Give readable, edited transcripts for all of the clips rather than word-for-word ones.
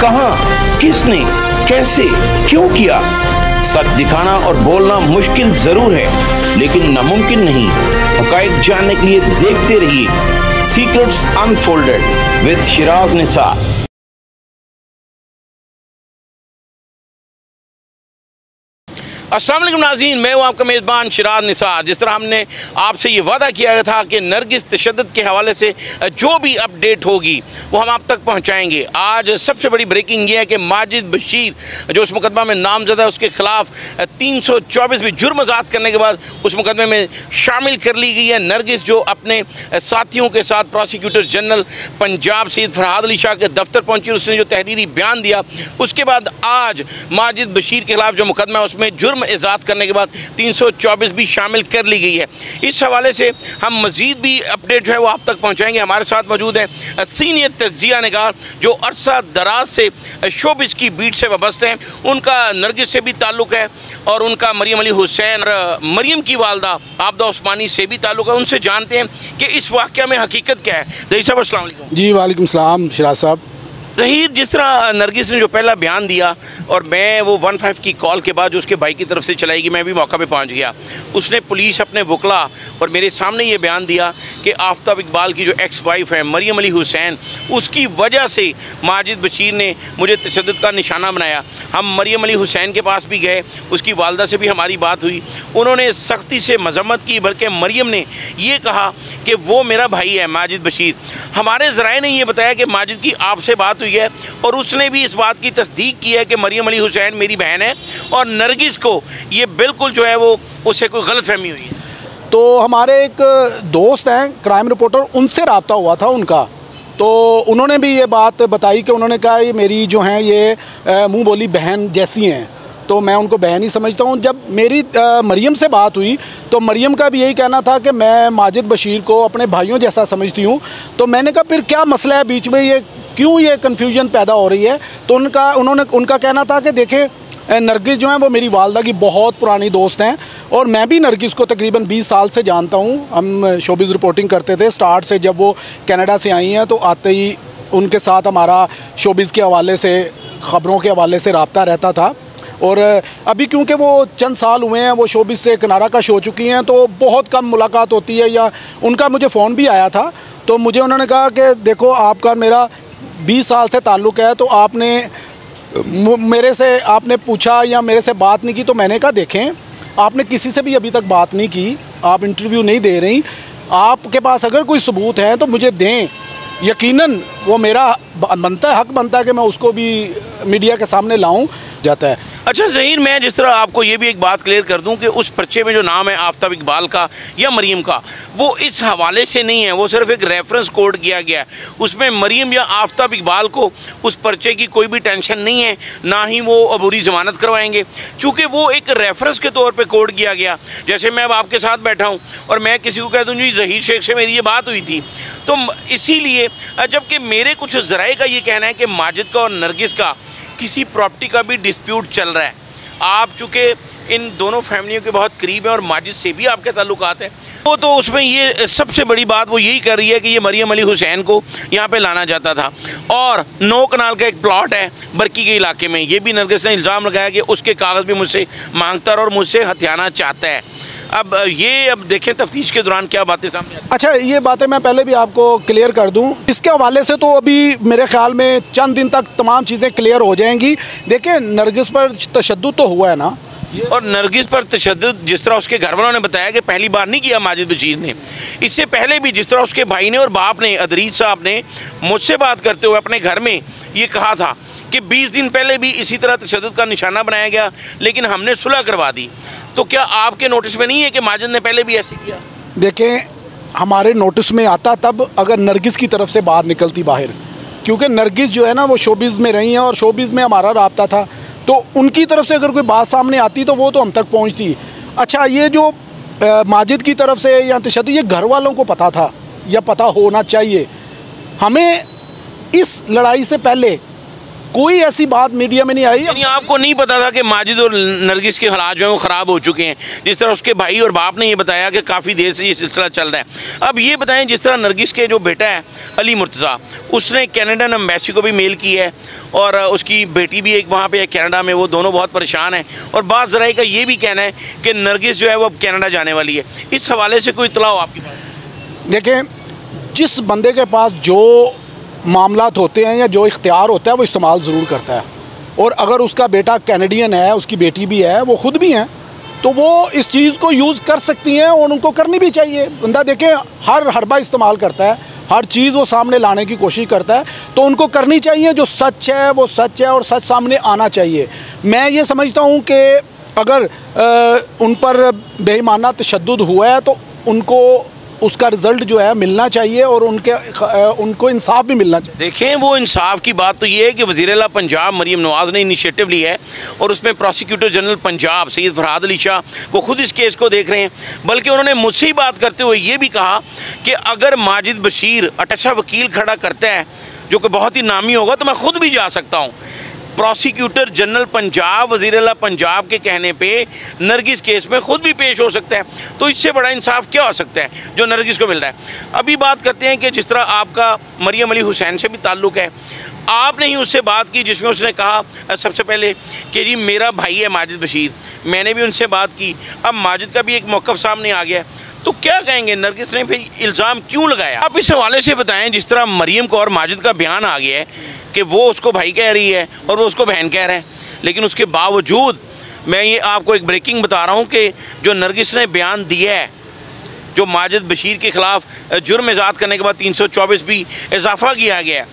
कहां, किसने, कैसे, क्यों किया? सच दिखाना और बोलना मुश्किल जरूर है, लेकिन नामुमकिन नहीं। हक़ाइक़ जानने के लिए देखते रहिए secrets unfolded with Siraj Nisar. अस्सलाम वालेकुम नाज़रीन, मैं हूँ आपका मेज़बान शिराज निसार। जिस तरह हमने आपसे ये वादा किया था कि नरगिस तशद्दुद के हवाले से जो भी अपडेट होगी वो हम आप तक पहुँचाएँगे। आज सबसे बड़ी ब्रेकिंग ये है कि माजिद बशीर जो उस मुकदमा में नामज़द है, उसके ख़िलाफ़ 324 भी जुर्म आज़ाद करने के बाद उस मुकदमे में शामिल कर ली गई है। नरगिस जो अपने साथियों के साथ प्रोसिक्यूटर जनरल पंजाब सैयद फरहाद अली शाह के दफ्तर पहुँची, उसने जो तहरीरी बयान दिया, उसके बाद आज माजिद बशीर के ख़िलाफ़ जो मुकदमा है उसमें जुर्म इजाद करने के बाद 324 भी शामिल कर ली गई है। इस हवाले से हम मज़ीद भी अपडेट जो है वो आप तक पहुंचाएंगे। हमारे साथ मौजूद है सीनियर तज्ज़िया निगार जो अरसा दराज से शोबिज़ की बीट से वाबस्ते हैं। उनका नरगिस से भी ताल्लुक़ है और उनका मरियम अली हुसैन और मरियम की वालदा आबदा उस्मानी से भी ताल्लुक़ है। उनसे जानते हैं कि इस वाक़या में हकीकत क्या है। ज़हीर साहब अस्सलाम वालेकुम। जी वालेकुम सलाम शिराज साहब। ज़हीर, जिस तरह नरगिस ने जो पहला बयान दिया और मैं वो 15 की कॉल के बाद जो उसके भाई की तरफ से चलाई गई, मैं भी मौका पे पहुंच गया। उसने पुलिस, अपने वकला और मेरे सामने ये बयान दिया कि आफ्ताब इकबाल की जो एक्स वाइफ है मरियम अली हुसैन, उसकी वजह से माजिद बशीर ने मुझे तशद्दुद का निशाना बनाया। हम मरियम अली हुसैन के पास भी गए, उसकी वालदा से भी हमारी बात हुई। उन्होंने सख्ती से मजम्मत की, बल्कि मरियम ने ये कहा कि वो मेरा भाई है माजिद बशीर। हमारे ज़राए ने ये बताया कि माजिद की आपसे बात हुई है और उसने भी इस बात की तस्दीक की है कि मरियम अली हुसैन मेरी बहन है और नरगिस को ये बिल्कुल जो है वो उससे कोई गलतफहमी हुई है। तो हमारे एक दोस्त हैं क्राइम रिपोर्टर, उनसे रब्ता हुआ था उनका, तो उन्होंने भी ये बात बताई कि उन्होंने कहा ये मेरी जो हैं ये मुँह बोली बहन जैसी हैं, तो मैं उनको बहन ही समझता हूँ। जब मेरी मरियम से बात हुई तो मरियम का भी यही कहना था कि मैं माजिद बशीर को अपने भाइयों जैसा समझती हूँ। तो मैंने कहा फिर क्या मसला है बीच में, ये क्यों ये कन्फ्यूजन पैदा हो रही है? तो उनका कहना था कि देखें नरगिस जो है वो मेरी वालदा की बहुत पुरानी दोस्त हैं और मैं भी नरगिस को तकरीबन 20 साल से जानता हूँ। हम शोबिज़ रिपोर्टिंग करते थे स्टार्ट से, जब वो कनाडा से आई हैं तो आते ही उनके साथ हमारा शोबिज़ के हवाले से, ख़बरों के हवाले से रब्ता रहता था। और अभी क्योंकि वो चंद साल हुए हैं वो शोबिज़ से किनारा कश हो चुकी हैं, तो बहुत कम मुलाकात होती है। या उनका मुझे फ़ोन भी आया था तो मुझे उन्होंने कहा कि देखो आपका मेरा 20 साल से ताल्लुक़ है, तो आपने मेरे से आपने पूछा या मेरे से बात नहीं की। तो मैंने कहा देखें आपने किसी से भी अभी तक बात नहीं की, आप इंटरव्यू नहीं दे रही, आपके पास अगर कोई सबूत है तो मुझे दें, यकीनन वो मेरा बनता है, हक़ बनता है कि मैं उसको भी मीडिया के सामने लाऊं जाता है। अच्छा ज़हीर, मैं जिस तरह आपको ये भी एक बात क्लियर कर दूं कि उस पर्चे में जो नाम है आफ्ताब इकबाल का या मरियम का, वो इस हवाले से नहीं है, वो सिर्फ एक रेफरेंस कोड किया गया है। उसमें मरियम या आफ्ताब इकबाल को उस पर्चे की कोई भी टेंशन नहीं है, ना ही वो अबूरी ज़मानत करवाएंगे, चूँकि वो एक रेफरेंस के तौर पर कोड किया गया। जैसे मैं अब आपके साथ बैठा हूँ और मैं किसी को कह दूँ जी ज़हीर शेख से मेरी ये बात हुई थी, तो इसीलिए, जबकि मेरे कुछ ज़राए का ये कहना है कि माजिद का और नरगिस का किसी प्रॉपर्टी का भी डिस्प्यूट चल रहा है। आप चूँकि इन दोनों फैमिलियों के बहुत करीब हैं और माजिद से भी आपके ताल्लुकात हैं, वो तो उसमें ये सबसे बड़ी बात वो यही कर रही है कि ये मरियम अली हुसैन को यहाँ पे लाना जाता था। और 9 कनाल का एक प्लॉट है बरकी के इलाके में, ये भी नरगिस ने इल्ज़ाम लगाया कि उसके कागज़ भी मुझसे मांगता और मुझसे हथियाना चाहता है। अब देखें तफ्तीश के दौरान क्या बातें सामने आती हैं। अच्छा, ये बातें मैं पहले भी आपको क्लियर कर दूं, इसके हवाले से तो अभी मेरे ख्याल में चंद दिन तक तमाम चीज़ें क्लियर हो जाएंगी। देखिए नरगिस पर तशद्दुद तो हुआ है ना, और नरगिस पर तशद्दुद जिस तरह उसके घर वालों ने बताया कि पहली बार नहीं किया माजिद बशीर ने, इससे पहले भी जिस तरह उसके भाई ने और बाप ने, अदरीज साहब ने मुझसे बात करते हुए अपने घर में ये कहा था कि 20 दिन पहले भी इसी तरह तशद्दुद का निशाना बनाया गया, लेकिन हमने सुलह करवा दी। तो क्या आपके नोटिस में नहीं है कि माजिद ने पहले भी ऐसे किया? देखें हमारे नोटिस में आता तब अगर नरगिस की तरफ से बात निकलती बाहर, क्योंकि नरगिस जो है ना वो शोबिज़ में रही हैं और शोबिज़ में हमारा रब्ता था, तो उनकी तरफ से अगर कोई बात सामने आती तो वो तो हम तक पहुंचती। अच्छा, ये जो माजिद की तरफ से या तशद्दुद, ये घर वालों को पता था या पता होना चाहिए। हमें इस लड़ाई से पहले कोई ऐसी बात मीडिया में नहीं आई। यानी आपको नहीं पता था कि माजिद और नरगिस के हालात जो हैं वो ख़राब हो चुके हैं, जिस तरह उसके भाई और बाप ने ये बताया कि काफ़ी देर से ये सिलसिला चल रहा है। अब ये बताएं, जिस तरह नरगिस के जो बेटा है अली मुर्तज़ा, उसने कैनेडन एम्बेसी को भी मेल की है और उसकी बेटी भी एक वहाँ पे है कनाडा में, वो दोनों बहुत परेशान हैं और बात ज़राए का ये भी कहना है कि नरगिस जो है वो अब कनाडा जाने वाली है। इस हवाले से कोई इत्तला हो आपके पास? देखें, जिस बंदे के पास जो मामलात होते हैं या जो इख्तियार होता है वो इस्तेमाल ज़रूर करता है, और अगर उसका बेटा कैनेडियन है, उसकी बेटी भी है, वो ख़ुद भी हैं, तो वो इस चीज़ को यूज़ कर सकती हैं और उनको करनी भी चाहिए। बंदा देखें हर हरबा इस्तेमाल करता है, हर चीज़ वो सामने लाने की कोशिश करता है, तो उनको करनी चाहिए। जो सच है वो सच है और सच सामने आना चाहिए। मैं ये समझता हूँ कि अगर उन पर बेईमाना तशद्दुद हुआ है तो उनको उसका रिज़ल्ट जो है मिलना चाहिए और उनको इंसाफ भी मिलना चाहिए। देखें, वो इंसाफ की बात तो ये है कि वज़ीर आला पंजाब मरीम नवाज़ ने इनिशिएटिव लिया है और उसमें प्रोसिक्यूटर जनरल पंजाब सैयद फरहाद अली शाह वो खुद इस केस को देख रहे हैं। बल्कि उन्होंने मुझसे ही बात करते हुए ये भी कहा कि अगर माजिद बशीर अच्छा वकील खड़ा करता है जो कि बहुत ही नामी होगा तो मैं खुद भी जा सकता हूँ। प्रोसिक्यूटर जनरल पंजाब वज़ीर आला पंजाब के कहने पे नरगिस केस में खुद भी पेश हो सकता है, तो इससे बड़ा इंसाफ क्या हो सकता है जो नरगिस को मिल रहा है। अभी बात करते हैं कि जिस तरह आपका मरियम अली हुसैन से भी ताल्लुक़ है, आपने ही उससे बात की जिसमें उसने कहा सबसे पहले कि जी मेरा भाई है माजिद बशीर, मैंने भी उनसे बात की। अब माजिद का भी एक मौक़िफ़ सामने आ गया, तो क्या कहेंगे, नरगिस ने फिर इल्ज़ाम क्यों लगाया? आप इस हवाले से बताएं। जिस तरह मरियम को और माजिद का बयान आ गया है कि वो उसको भाई कह रही है और वो उसको बहन कह रहा है, लेकिन उसके बावजूद मैं ये आपको एक ब्रेकिंग बता रहा हूँ कि जो नरगिस ने बयान दिया है, जो माजिद बशीर के ख़िलाफ़ जुर्म इजाद करने के बाद 324 भी इजाफा किया गया है,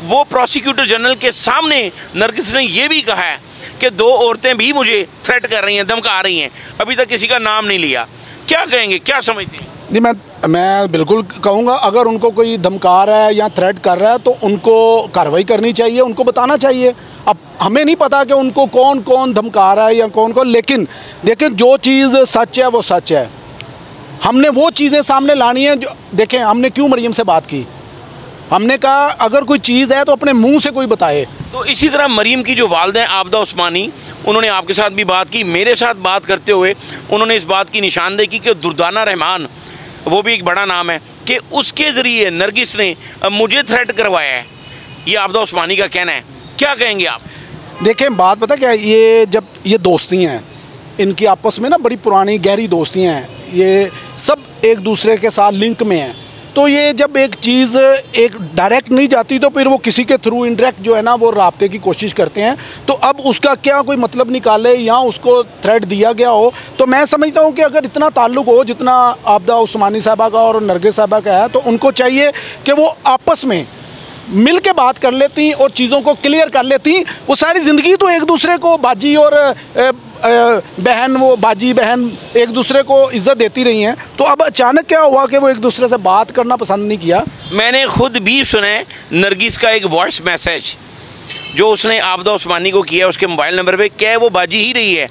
वो प्रोसिक्यूटर जनरल के सामने नरगिस ने यह भी कहा है कि 2 औरतें भी मुझे थ्रेट कर रही हैं, धमका रही हैं, अभी तक किसी का नाम नहीं लिया। क्या कहेंगे, क्या समझते हैं? जी, मैं बिल्कुल कहूँगा, अगर उनको कोई धमका रहा है या थ्रेट कर रहा है तो उनको कार्रवाई करनी चाहिए, उनको बताना चाहिए। अब हमें नहीं पता कि उनको कौन कौन धमका रहा है या कौन कौन, लेकिन देखिए जो चीज़ सच है वो सच है। हमने वो चीज़ें सामने लानी है जो, देखें हमने क्यों मरियम से बात की, हमने कहा अगर कोई चीज़ है तो अपने मुंह से कोई बताए। तो इसी तरह मरियम की जो वालिदा हैं आबदा उस्मानी, उन्होंने आपके साथ भी बात की। मेरे साथ बात करते हुए उन्होंने इस बात की निशानदेही की कि दुर्दाना रहमान, वो भी एक बड़ा नाम है, कि उसके ज़रिए नरगिस ने मुझे थ्रेट करवाया है। ये आबदा उस्मानी का कहना है, क्या कहेंगे आप? देखें बात पता क्या है, ये जब ये दोस्ती हैं, इनकी आपस में ना बड़ी पुरानी गहरी दोस्तियाँ हैं, ये सब एक दूसरे के साथ लिंक में हैं, तो ये जब एक चीज़ एक डायरेक्ट नहीं जाती तो फिर वो किसी के थ्रू इनडायरेक्ट जो है ना वो राब्ते की कोशिश करते हैं। तो अब उसका क्या कोई मतलब निकाले या उसको थ्रेट दिया गया हो, तो मैं समझता हूँ कि अगर इतना ताल्लुक़ हो जितना आबदा उस्मानी साहबा का और नरगिस साहबा का है, तो उनको चाहिए कि वो आपस में मिल के बात कर लेती और चीज़ों को क्लियर कर लेती। वो सारी ज़िंदगी तो एक दूसरे को बाजी और बहन, वो बाजी बहन एक दूसरे को इज़्ज़त देती रही हैं, तो अब अचानक क्या हुआ कि वो एक दूसरे से बात करना पसंद नहीं किया। मैंने खुद भी सुना है नरगिस का एक वॉइस मैसेज जो उसने आबदा उस्मानी को किया उसके मोबाइल नंबर पे, क्या वो बाजी ही रही है,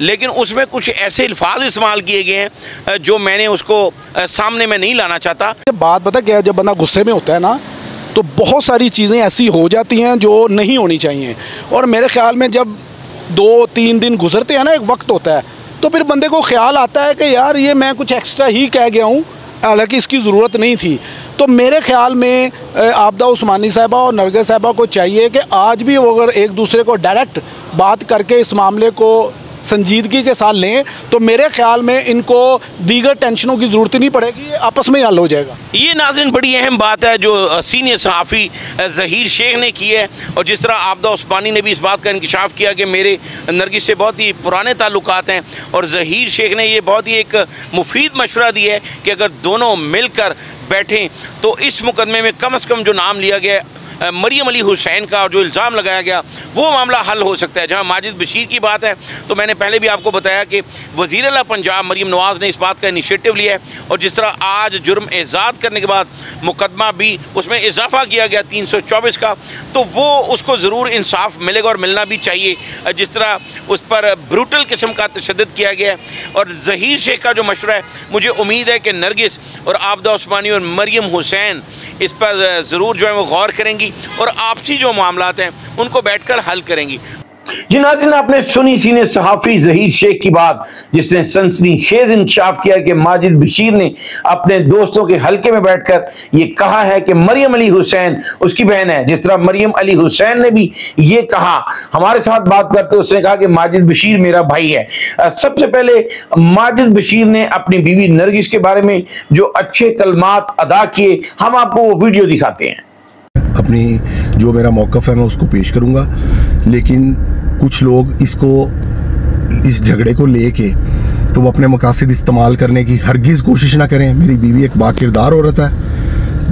लेकिन उसमें कुछ ऐसे अल्फाज इस्तेमाल किए गए हैं जो मैंने उसको सामने में नहीं लाना चाहता। बात पता क्या है, जब बंदा गुस्से में होता है ना तो बहुत सारी चीज़ें ऐसी हो जाती हैं जो नहीं होनी चाहिए, और मेरे ख़्याल में जब 2-3 दिन गुजरते हैं ना, एक वक्त होता है, तो फिर बंदे को ख्याल आता है कि यार ये मैं कुछ एक्स्ट्रा ही कह गया हूँ, हालांकि इसकी ज़रूरत नहीं थी। तो मेरे ख़्याल में आबदा उस्मानी साहबा और नरगिस साहबा को चाहिए कि आज भी वो अगर एक दूसरे को डायरेक्ट बात करके इस मामले को संजीदगी के साथ लें तो मेरे ख्याल में इनको दीगर टेंशनों की ज़रूरत नहीं पड़ेगी, आपस में ही हल हो जाएगा। ये नाज़रीन बड़ी अहम बात है जो सीनियर सहाफ़ी ज़हीर शेख ने की है, और जिस तरह आबदा उस्मानी ने भी इस बात का इंकशाफ किया कि मेरे नरगिस से बहुत ही पुराने ताल्लुकात हैं, और ज़हीर शेख ने ये बहुत ही एक मुफीद मशवरा दिया है कि अगर दोनों मिलकर बैठें तो इस मुकदमे में कम से कम जो नाम लिया गया मरियम अली हुसैन का और जो इल्ज़ाम लगाया गया वो मामला हल हो सकता है। जहां माजिद बशीर की बात है तो मैंने पहले भी आपको बताया कि वज़ीर आला पंजाब मरियम नवाज़ ने इस बात का इनिशिएटिव लिया है, और जिस तरह आज जुर्म एजाद करने के बाद मुकदमा भी उसमें इजाफा किया गया 324 का, तो वो उसको ज़रूर इंसाफ मिलेगा और मिलना भी चाहिए। जिस तरह उस पर ब्रूटल किस्म का तशद्दुद किया गया है। और ज़हीर शेख का जो मशवरा है, मुझे उम्मीद है कि नरगिस और आबदा उस्मानी और मरियम हुसैन इस पर ज़रूर जो है वो गौर करेंगी और आपसी जो मामलात हैं उनको बैठकर हल करेंगी। जी नाज़रीन, आपने सुनी सीनियर सहाफ़ी ज़हीर शेख की बात, जिसने सनसनीखेज़ इंकशाफ किया कि माजिद बशीर ने अपने दोस्तों के हल्के में बैठकर ये कहा है कि मरियम अली हुसैन उसकी बहन है। जिस तरह मरियम अली हुसैन ने भी ये कहा, हमारे साथ बात करते उसने कहा कि माजिद बशीर मेरा भाई है। सबसे पहले माजिद बशीर ने अपनी बीवी नरगिस के बारे में जो अच्छे कलमात अदा किए, हम आपको वो वीडियो दिखाते हैं। अपनी जो मेरा मौक़िफ़ है मैं उसको पेश करूँगा, लेकिन कुछ लोग इस झगड़े को लेके तो वो अपने मकासद इस्तेमाल करने की हरगिज़ कोशिश ना करें। मेरी बीवी एक बाकिरदार औरत है,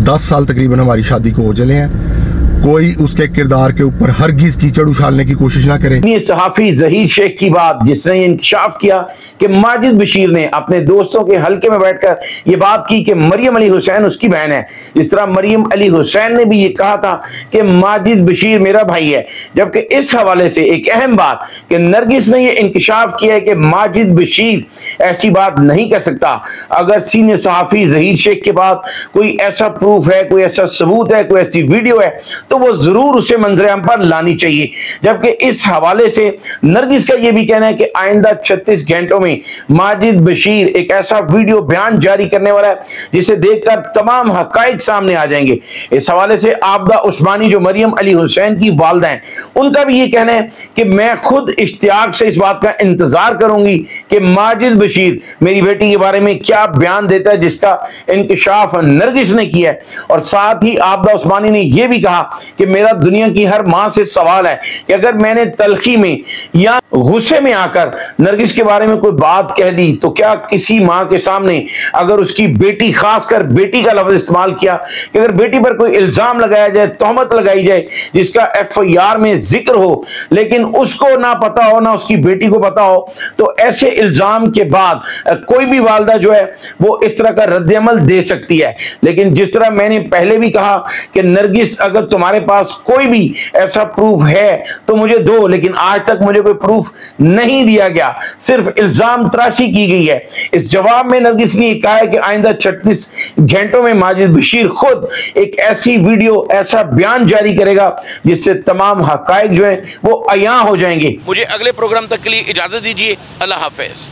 10 साल तकरीबन हमारी शादी को हो चले हैं। कोई उसके किरदार के ऊपर हरगिज़ कीचड़ उछालने की कोशिश ना करे। ये सहाफ़ी ज़हीर शेख की बात, जिसने इंकशाफ किया कि माजिद बशीर ने अपने दोस्तों के हल्के में बैठकर ये बात की कि मरियम अली हुसैन उसकी बहन है। इस तरह मरियम अली हुसैन ने भी ये कहा था कि माजिद बशीर मेरा भाई है। जबकि इस हवाले से एक अहम बात कि नरगिस ने ये इंकशाफ किया है कि माजिद बशीर ऐसी बात नहीं कर सकता। अगर सीनियर सहाफ़ी ज़हीर शेख के पास कोई ऐसा प्रूफ है, कोई ऐसा सबूत है, कोई ऐसी वीडियो है, तो वो जरूर उसे मंजर-ए-आम पर लानी चाहिए। जबकि इस हवाले से नरगिस का यह भी कहना है कि आइंदा 36 घंटों में माजिद बशीर एक ऐसा वीडियो बयान जारी करने वाला है जिसे देखकर तमाम हकाइक सामने आ जाएंगे। इस हवाले से आबदा उस्मानी जो मरियम अली हुसैन की वालदा हैं, उनका भी ये कहना है कि मैं खुद इश्तियाक से इस बात का इंतजार करूंगी कि माजिद बशीर मेरी बेटी के बारे में क्या बयान देता है, जिसका इंकशाफ नरगिस ने किया है। और साथ ही आबदा उस्मानी ने यह भी कहा कि मेरा दुनिया की हर मां से सवाल है कि अगर मैंने तलखी में या गुस्से में आकर नरगिस के बारे में कोई बात कह दी, तो क्या किसी मां के सामने अगर उसकी बेटी, खासकर बेटी का लफ्ज इस्तेमाल किया कि अगर बेटी पर कोई इल्जाम लगाया जाए, तोहमत लगाई जाए जिसका FIR में जिक्र हो, लेकिन उसको ना पता हो, ना उसकी बेटी को पता हो, तो ऐसे इल्जाम के बाद कोई भी वालदा जो है वो इस तरह का रद्द-ए-अमल दे सकती है। लेकिन जिस तरह मैंने पहले भी कहा कि नरगिस, अगर तुम्हारे पास कोई भी ऐसा प्रूफ है तो मुझे दो, लेकिन आज तक मुझे कोई प्रूफ नहीं दिया गया, सिर्फ इल्जाम तराशी की गई है। इस जवाब में नरगिस ने कहा है कि आइंदा 36 घंटों में माजिद बशीर खुद एक ऐसी वीडियो, ऐसा बयान जारी करेगा जिससे तमाम हकाइक जो है वो अयां हो जाएंगे। मुझे अगले प्रोग्राम तक के लिए इजाजत दीजिए। अल्लाह हाफिज।